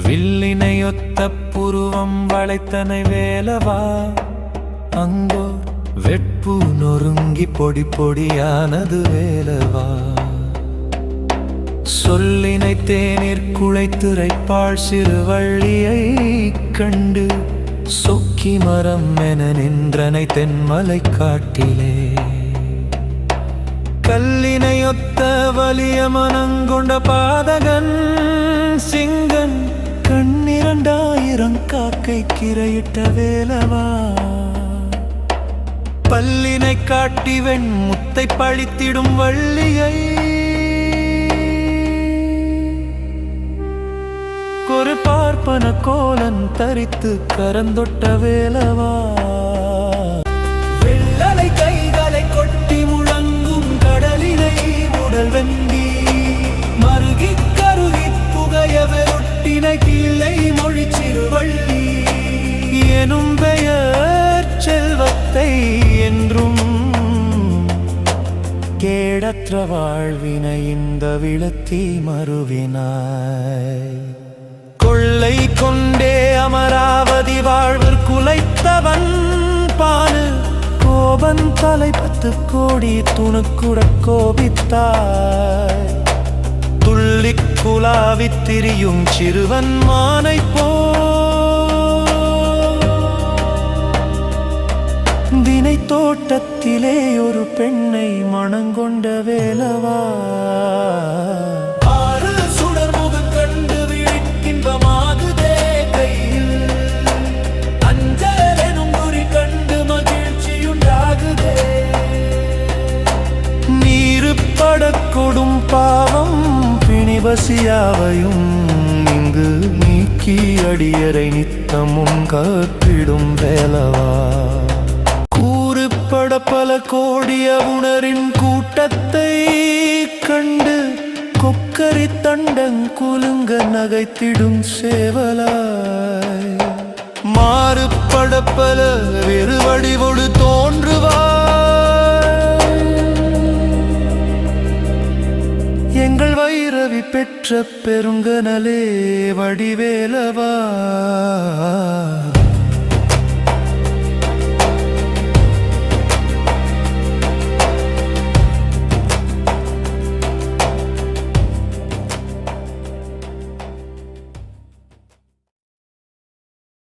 வில்லினையொத்த புருவம் வளைத்தனை வேலவா, அங்கோ வெட்பு நொறுங்கி பொடி பொடியானது வேலவா. சொல்லினை தேநீர் குழைத்துரைப்பாள் சிறுவள்ளியை கண்டு சொக்கி மரம் என நின்றனை தென்மலை காட்டிலே. கல்லினையொத்த வலிய மனங்கொண்ட பாதகன் சிங்கன் கண்ணிரண்டாயிரம் காக்கை கிரையிட்ட வேலவா. பல்லினை காட்டி வெண் முத்தை பழித்திடும் வள்ளியை ஒரு பார்ப்பன கோலன் தரித்து கரந்தொட்ட வேலவா. வெள்ளலை கைகளை கொட்டி முழங்கும் கடலினை உடல் வெந்தி மருகி கருகி புகைய வெருட்டினை கீழை மொழி சிறுவள்ளி எனும் பெயர் செல்வத்தை என்றும் கேடற்ற வாழ்வினை இந்த விளத்தி மறுவினாய். கொள்ளை கொண்டே அமராவதி வாழ்விற் குலைத்தவன் பானு கோபன் தலை 10 கோடி துணுக்குட கோபித்தாய். துள்ளிக் குலாவித் திரியும் சிறுவன் மானை போ தினை தோட்டத்திலே ஒரு பெண்ணை மணங்கொண்ட வேலவா. கொடும் பாவம் பிணிவசியாவையும் இங்கு நீக்கி அடியரை நித்தமும் காத்திடும் வேலவா. கூறுப்பட பல கோடிய உணரின் கூட்டத்தை கண்டு கொக்கரி தண்டங்குலுங்க நகைத்திடும் சேவலாய். மாறுபட பல வெறு வடிவொடு தோன்றுவார் எங்கள் வைரவி பெற்ற பெருங்கனலே வடிவேலவா.